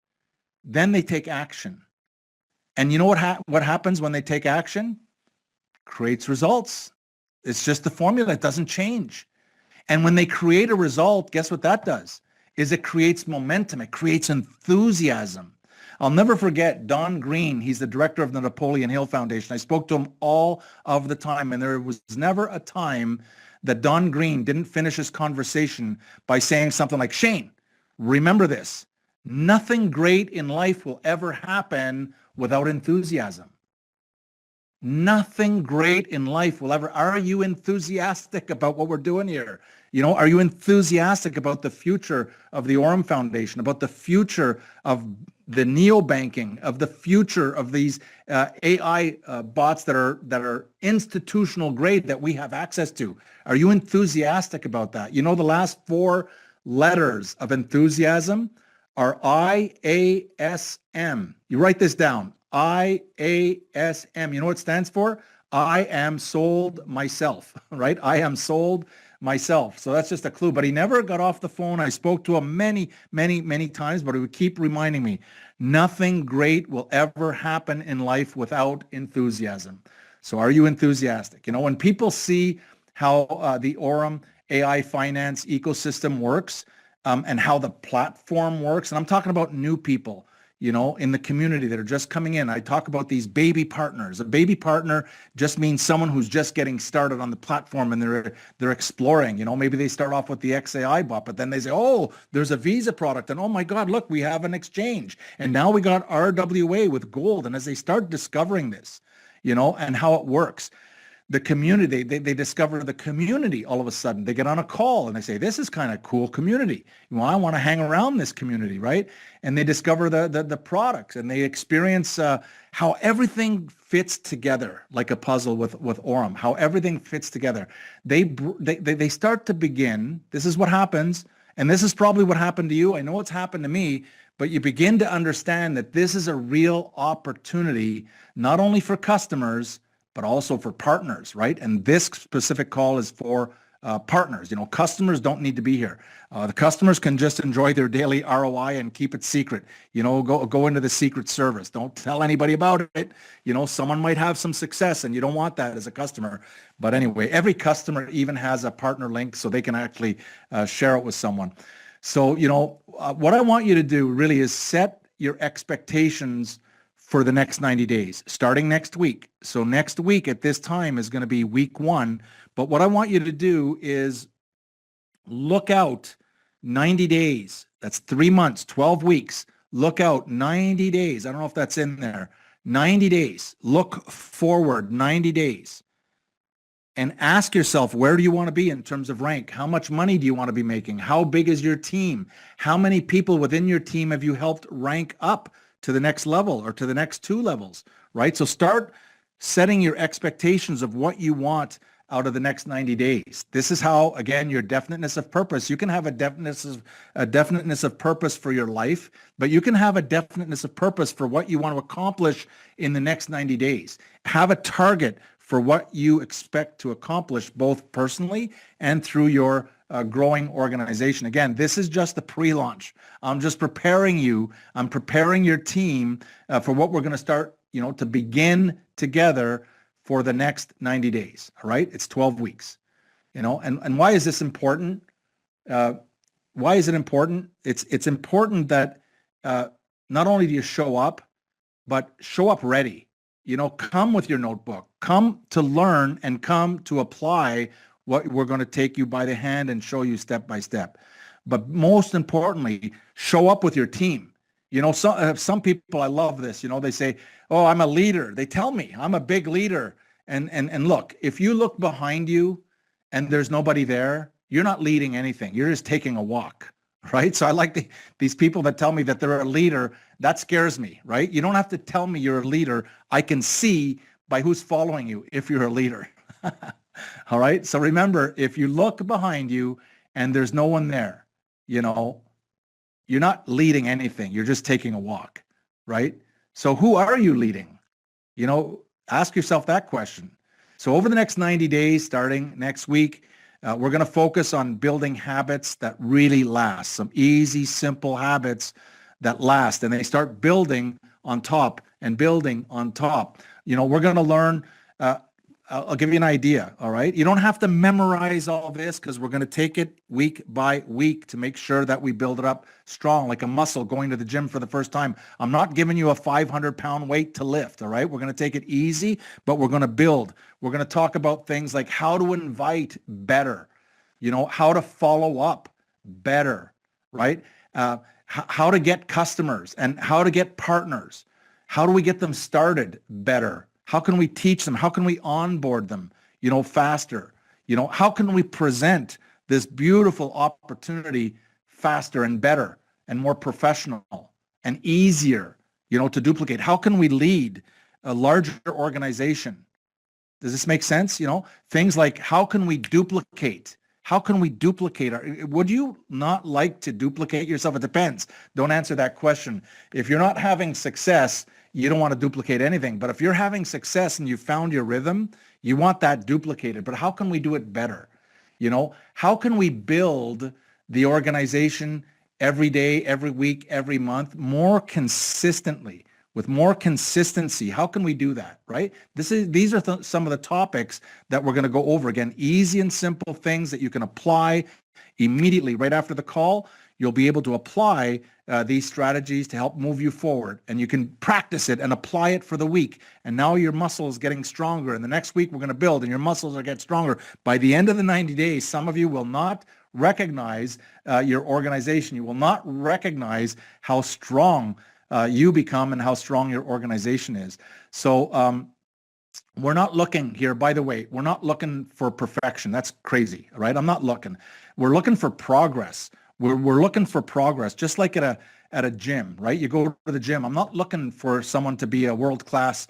then they take action. And you know what happens when they take action? Creates results. It's just the formula. It doesn't change. And when they create a result, guess what that does? Is it creates momentum. It creates enthusiasm. I'll never forget Don Green. He's the director of the Napoleon Hill Foundation. I spoke to him all of the time, and there was never a time that Don Green didn't finish his conversation by saying something like, Shane, remember this, nothing great in life will ever happen without enthusiasm. Nothing great in life will ever. Are you enthusiastic about what we're doing here? Are you enthusiastic about the future of the AURUM Foundation, about the future of the NeoBanking, of the future of these AI bots that are institutional grade that we have access to? Are you enthusiastic about that? The last 4 letters of enthusiasm are IASM. You write this down. IASM. You know what it stands for? I am sold myself, right? I am sold myself. So that's just a clue. But he never got off the phone. I spoke to him many, many, many times, but he would keep reminding me, nothing great will ever happen in life without enthusiasm. So are you enthusiastic? When people see how the AURUM AI finance ecosystem works, and how the platform works, and I'm talking about new people, in the community that are just coming in. I talk about these baby partners. A baby partner just means someone who's just getting started on the platform and they're exploring. Maybe they start off with the XAI bot, but then they say, oh, there's a Visa product, and oh my God, look, we have an exchange. And now we got RWA with gold. And as they start discovering this, and how it works, the community, they discover the community all of a sudden. They get on a call and they say, this is kind of cool community. I want to hang around this community, right? And they discover the products, and they experience how everything fits together like a puzzle with AURUM, how everything fits together. They start to begin, this is what happens, and this is probably what happened to you. I know it's happened to me, but you begin to understand that this is a real opportunity, not only for customers, but also for partners, right? And this specific call is for partners. Customers don't need to be here. The customers can just enjoy their daily ROI and keep it secret. Go into the secret service. Don't tell anybody about it. Someone might have some success, and you don't want that as a customer. But anyway, every customer even has a partner link, so they can actually share it with someone. So, what I want you to do really is set your expectations for the next 90 days, starting next week. So next week at this time is going to be week 1. But what I want you to do is look out 90 days. That's 3 months, 12 weeks. Look out 90 days. I don't know if that's in there. 90 days. Look forward 90 days. And ask yourself, where do you want to be in terms of rank? How much money do you want to be making? How big is your team? How many people within your team have you helped rank up to the next level or to the next 2 levels, right? So start setting your expectations of what you want out of the next 90 days. This is how, again, your definiteness of purpose. You can have a definiteness of purpose for your life, but you can have a definiteness of purpose for what you want to accomplish in the next 90 days. Have a target for what you expect to accomplish, both personally and through your growing organization. Again, this is just the pre-launch. I'm just preparing you. I'm preparing your team for what we're going to start, to begin together for the next 90 days. All right. It's 12 weeks, and why is this important? Why is it important? It's important that not only do you show up, but show up ready. Come with your notebook, come to learn and come to apply what we're going to take you by the hand and show you step by step. But most importantly, show up with your team. Some people, I love this, they say, oh, I'm a leader. They tell me I'm a big leader. And look, if you look behind you and there's nobody there, you're not leading anything. You're just taking a walk, right? So I like these people that tell me that they're a leader. That scares me, right? You don't have to tell me you're a leader. I can see by who's following you if you're a leader. All right. So remember, if you look behind you and there's no one there, you're not leading anything. You're just taking a walk, right? So who are you leading? Ask yourself that question. So over the next 90 days, starting next week, we're going to focus on building habits that really last, some easy, simple habits that last, and they start building on top and building on top. We're going to learn, I'll give you an idea, all right? You don't have to memorize all this because we're going to take it week by week to make sure that we build it up strong, like a muscle going to the gym for the first time. I'm not giving you a 500-pound weight to lift, all right? We're going to take it easy, but we're going to build. We're going to talk about things like how to invite better, how to follow up better, right? How to get customers and how to get partners. How do we get them started better? How can we teach them? How can we onboard them, faster? How can we present this beautiful opportunity faster and better and more professional and easier, to duplicate? How can we lead a larger organization? Does this make sense? Things like how can we duplicate? How can we duplicate? Would you not like to duplicate yourself? It depends. Don't answer that question. If you're not having success, you don't want to duplicate anything. But if you're having success and you found your rhythm, you want that duplicated. But how can we do it better? How can we build the organization every day, every week, every month, more consistently, with more consistency? How can we do that, right? These are some of the topics that we're going to go over. Again, easy and simple things that you can apply immediately right after the call. you'll be able to apply these strategies to help move you forward. And you can practice it and apply it for the week. And now your muscle is getting stronger. And the next week we're going to build and your muscles are getting stronger. By the end of the 90 days, some of you will not recognize your organization. You will not recognize how strong you become and how strong your organization is. So we're not looking here, by the way, we're not looking for perfection. That's crazy, right? I'm not looking. We're looking for progress. We're looking for progress, just like at a gym, right? You go to the gym. I'm not looking for someone to be a world-class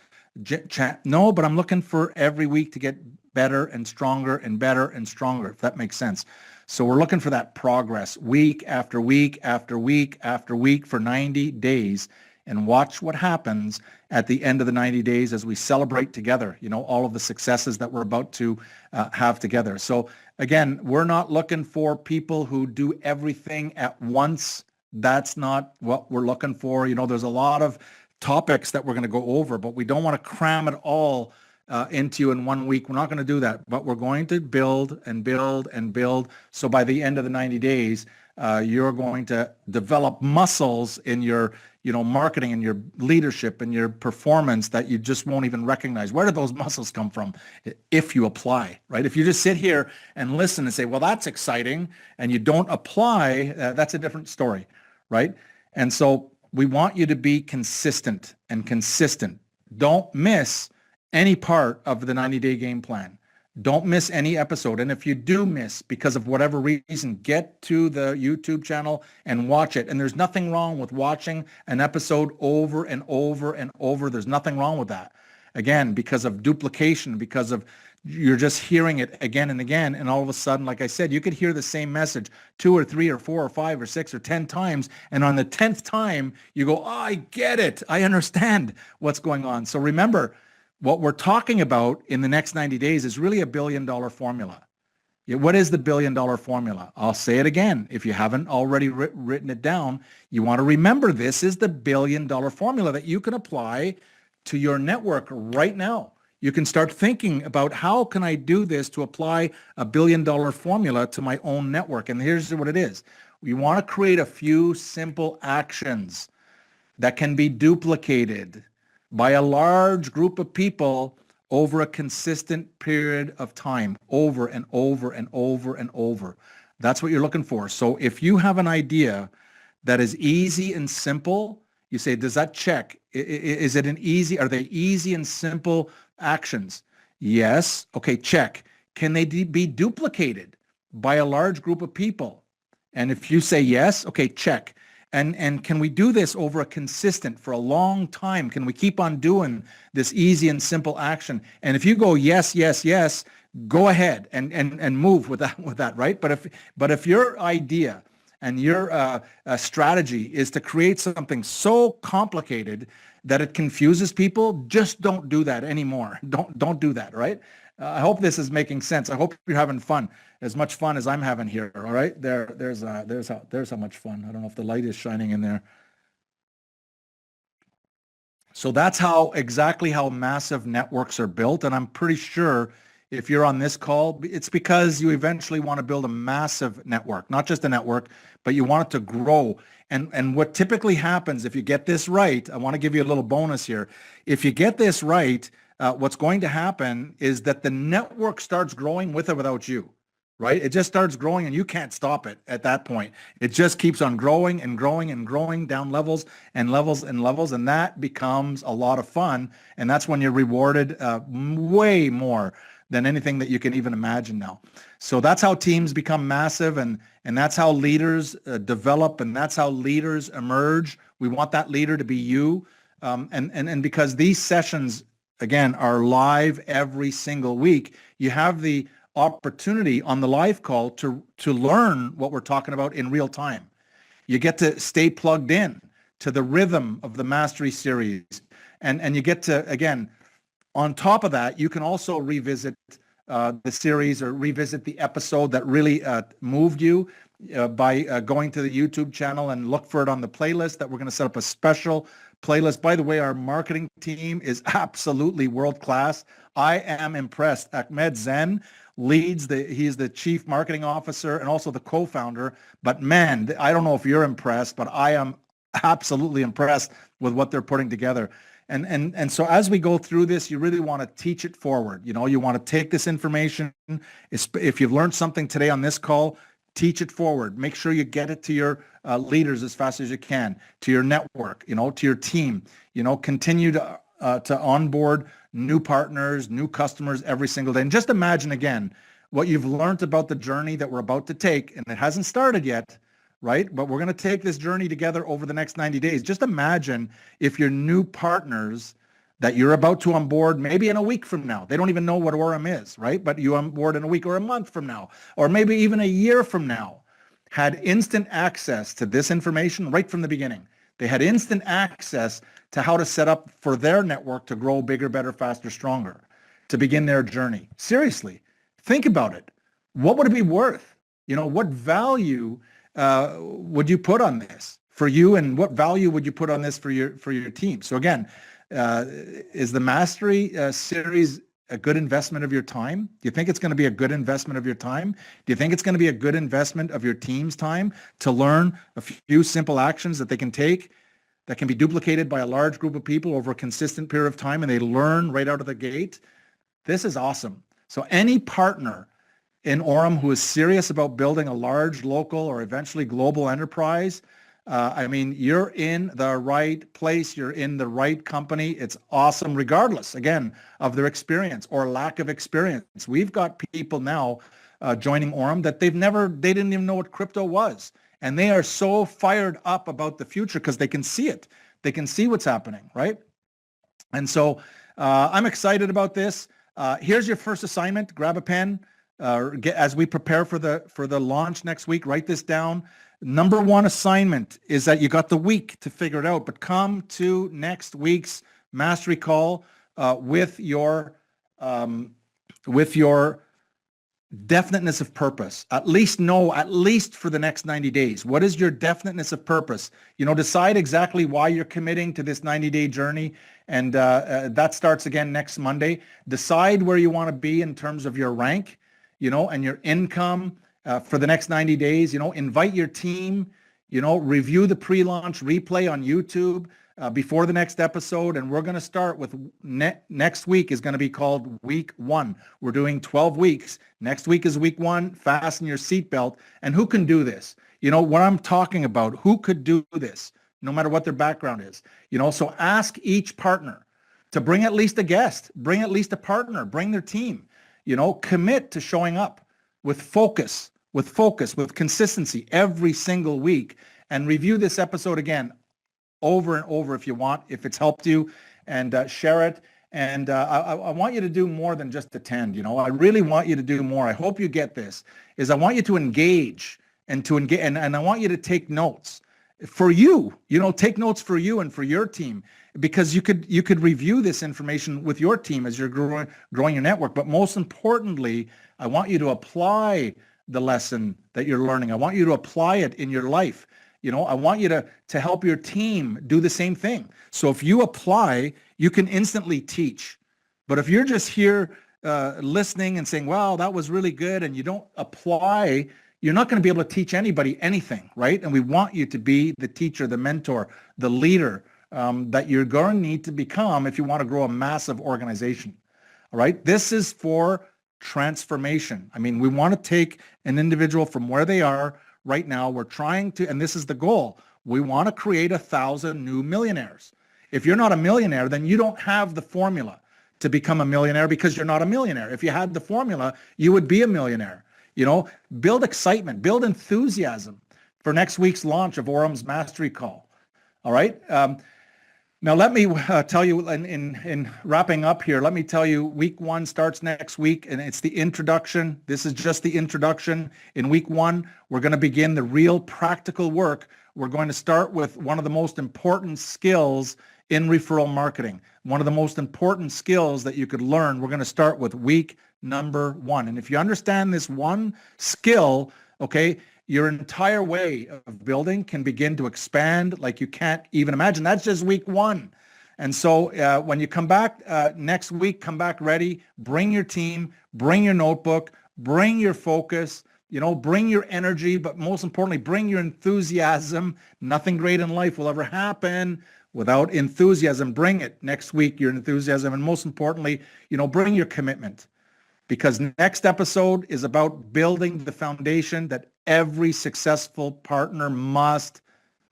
champ. No, but I'm looking for every week to get better and stronger and better and stronger, if that makes sense. So we're looking for that progress week after week after week after week for 90 days. And watch what happens at the end of the 90 days as we celebrate together, all of the successes that we're about to have together. So again, we're not looking for people who do everything at once. That's not what we're looking for. There's a lot of topics that we're going to go over, but we don't want to cram it all into you in 1 week. We're not going to do that, but we're going to build and build and build. So by the end of the 90 days, you're going to develop muscles in your marketing and your leadership and your performance that you just won't even recognize. Where do those muscles come from? If you apply, right? If you just sit here and listen and say, well, that's exciting, and you don't apply, that's a different story, right? And so we want you to be consistent and consistent. Don't miss any part of the 90-day game plan. Don't miss any episode. And if you do miss because of whatever reason, get to the YouTube channel and watch it. And there's nothing wrong with watching an episode over and over and over. There's nothing wrong with that. Again, because of duplication, because of you're just hearing it again and again. And all of a sudden, like I said, you could hear the same message 2 or 3 or 4 or 5 or 6 or 10 times. And on the 10th time, you go, oh, I get it. I understand what's going on. So remember, what we're talking about in the next 90 days is really a $1 billion formula. What is the $1 billion formula? I'll say it again. If you haven't already written it down, you want to remember this is the $1 billion formula that you can apply to your network right now. You can start thinking about how can I do this to apply a $1 billion formula to my own network. And here's what it is. We want to create a few simple actions that can be duplicated by a large group of people over a consistent period of time, over and over and over and over. That's what you're looking for. So if you have an idea that is easy and simple, you say, does that check? Is it are they easy and simple actions? Yes. Okay, check. Can they be duplicated by a large group of people? And if you say yes, okay, check. And can we do this over for a long time? Can we keep on doing this easy and simple action? And if you go yes, yes, yes, go ahead and move with that, right? But if your idea and your strategy is to create something so complicated that it confuses people, just don't do that anymore. Don't do that, right? I hope this is making sense. I hope you're having fun, as much fun as I'm having here. All right, there's how much fun. I don't know if the light is shining in there. So that's exactly how massive networks are built. And I'm pretty sure if you're on this call, it's because you eventually want to build a massive network, not just a network, but you want it to grow. And what typically happens if you get this right, I want to give you a little bonus here. If you get this right, what's going to happen is that the network starts growing with or without you, right? It just starts growing and you can't stop it at that point. It just keeps on growing and growing and growing down levels and levels and levels. And that becomes a lot of fun. And that's when you're rewarded way more than anything that you can even imagine now. So that's how teams become massive, and that's how leaders develop, and that's how leaders emerge. We want that leader to be you. And because these sessions, again, are live every single week, you have the opportunity on the live call to learn what we're talking about in real time. You get to stay plugged in to the rhythm of the Mastery Series. And you get to, again, on top of that, you can also revisit the series or revisit the episode that really moved you. by going to the YouTube channel and look for it on the playlist that we're going to set up a special playlist. By the way, our marketing team is absolutely world-class. I am impressed. Ahmed Zen he's the chief marketing officer and also the co-founder. But man, I don't know if you're impressed, but I am absolutely impressed with what they're putting together. And so as we go through this, you really want to teach it forward. You know, you want to take this information. If you've learned something today on this call, teach it forward. Make sure you get it to your leaders as fast as you can, to your network, you know, to your team. You know, continue to onboard new partners, new customers every single day. And just imagine again what you've learned about the journey that we're about to take, and it hasn't started yet, right? But we're going to take this journey together over the next 90 days. Just imagine if your new partners that you're about to onboard maybe in a week from now, they don't even know what AURUM is, right? But you onboard in a week or a month from now, or maybe even a year from now, had instant access to this information right from the beginning. They had instant access to how to set up for their network to grow bigger, better, faster, stronger, to begin their journey. Seriously, think about it. What would it be worth? You know, what value would you put on this for you, and what value would you put on this for your team? So again, is the Mastery series a good investment of your time? Do you think it's going to be a good investment of your time? Do you think it's going to be a good investment of your team's time to learn a few simple actions that they can take that can be duplicated by a large group of people over a consistent period of time, and they learn right out of the gate? This is awesome. So any partner in AURUM who is serious about building a large local or eventually global enterprise, I mean, you're in the right place. You're in the right company. It's awesome, regardless, again, of their experience or lack of experience. We've got people now joining AURUM that they didn't even know what crypto was. And they are so fired up about the future because they can see it. They can see what's happening, right? And so I'm excited about this. Here's your first assignment. Grab a pen. As we prepare for the launch next week, write this down. Number one assignment is that you got the week to figure it out, but come to next week's mastery call with your definiteness of purpose. At least for the next 90 days. What is your definiteness of purpose? You know, decide exactly why you're committing to this 90-day journey. And that starts again next Monday. Decide where you want to be in terms of your rank, you know, and your income for the next 90 days. You know, invite your team, you know, review the pre-launch replay on YouTube before the next episode. And we're going to start with next week is going to be called week 1. We're doing 12 weeks. Next week is week 1. Fasten your seatbelt. And who can do this? You know, what I'm talking about, who could do this, no matter what their background is, you know? So ask each partner to bring at least a guest, bring at least a partner, bring their team, you know, commit to showing up with focus, with consistency every single week, and review this episode again over and over if you want, if it's helped you, and share it. And I want you to do more than just attend. You know, I really want you to do more. I hope you get this, is I want you to engage and I want you to take notes for you, you know, take notes for you and for your team, because you could review this information with your team as you're growing your network. But most importantly, I want you to apply the lesson that you're learning. I want you to apply it in your life. You know, I want you to help your team do the same thing. So if you apply, you can instantly teach. But if you're just here listening and saying, wow, that was really good, and you don't apply, you're not going to be able to teach anybody anything, right? And we want you to be the teacher, the mentor, the leader that you're going to need to become if you want to grow a massive organization. All right. This is for transformation. I mean, we want to take an individual from where they are right now. We're trying to, and this is the goal. We want to create 1,000 new millionaires. If you're not a millionaire, then you don't have the formula to become a millionaire, because you're not a millionaire. If you had the formula, you would be a millionaire. You know, build excitement, build enthusiasm for next week's launch of AURUM's Mastery Call. All right. Now, let me tell you, in wrapping up here, let me tell you, week 1 starts next week, and it's the introduction. This is just the introduction. In week 1, we're going to begin the real practical work. We're going to start with one of the most important skills in referral marketing, one of the most important skills that you could learn. We're going to start with week number 1. And if you understand this one skill, okay, your entire way of building can begin to expand like you can't even imagine. That's just week one. And so when you come back next week, come back ready, bring your team, bring your notebook, bring your focus, bring your energy, but most importantly, bring your enthusiasm. Nothing great in life will ever happen without enthusiasm. Bring it next week, your enthusiasm. And most importantly, bring your commitment. Because next episode is about building the foundation that every successful partner must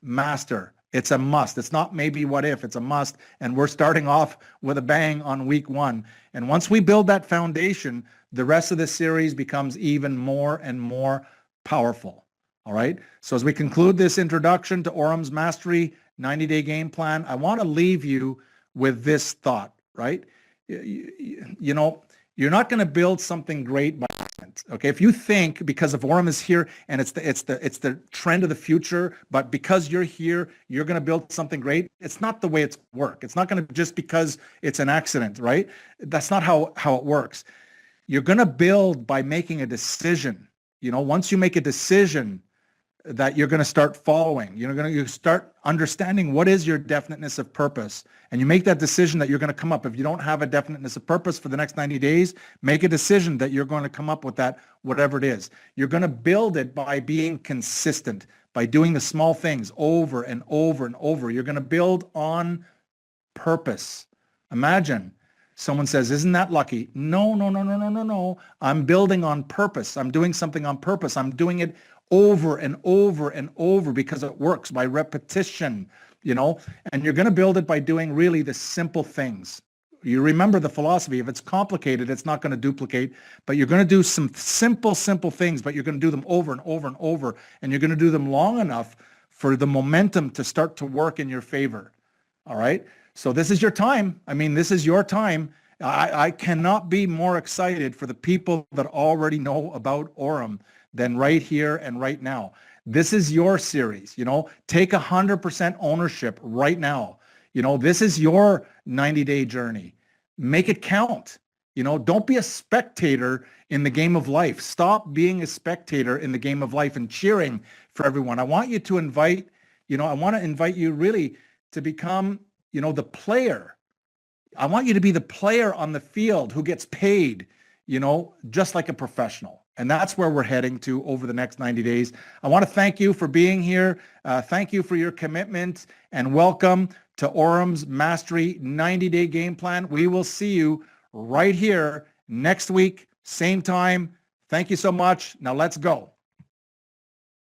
master. It's a must. It's not maybe what if, it's a must. And we're starting off with a bang on week one. And once we build that foundation, the rest of the series becomes even more and more powerful. All right. So as we conclude this introduction to AURUM's Mastery 90-Day Game Plan, I want to leave you with this thought, right? You're not going to build something great by accident. Okay, if you think because of AURUM is here and it's the trend of the future, but because you're here, you're going to build something great. It's not the way it's work. It's not going to just because it's an accident, right? That's not how it works. You're going to build by making a decision. Once you make a decision that you're going to start following, you start understanding what is your definiteness of purpose, and you make that decision that you're going to come up. If you don't have a definiteness of purpose for the next 90 days, make a decision that you're going to come up with that, whatever it is. You're going to build it by being consistent, by doing the small things over and over and over. You're going to build on purpose. Imagine someone says, isn't that lucky? No. I'm building on purpose. I'm doing something on purpose. I'm doing it over and over and over because it works by repetition, and you're going to build it by doing really the simple things. You remember the philosophy. If it's complicated, it's not going to duplicate, but you're going to do some simple things, but you're going to do them over and over and over, and you're going to do them long enough for the momentum to start to work in your favor. All right. So this is your time. This is your time. I cannot be more excited for the people that already know about AURUM than right here and right now. This is your series, take 100% ownership right now. This is your 90-day journey. Make it count. Don't be a spectator in the game of life. Stop being a spectator in the game of life and cheering for everyone. I want you to invite you really to become, the player. I want you to be the player on the field who gets paid, just like a professional. And that's where we're heading to over the next 90 days. I want to thank you for being here. Thank you for your commitment, and welcome to AURUM's Mastery 90-Day Game Plan. We will see you right here next week, same time. Thank you so much. Now let's go.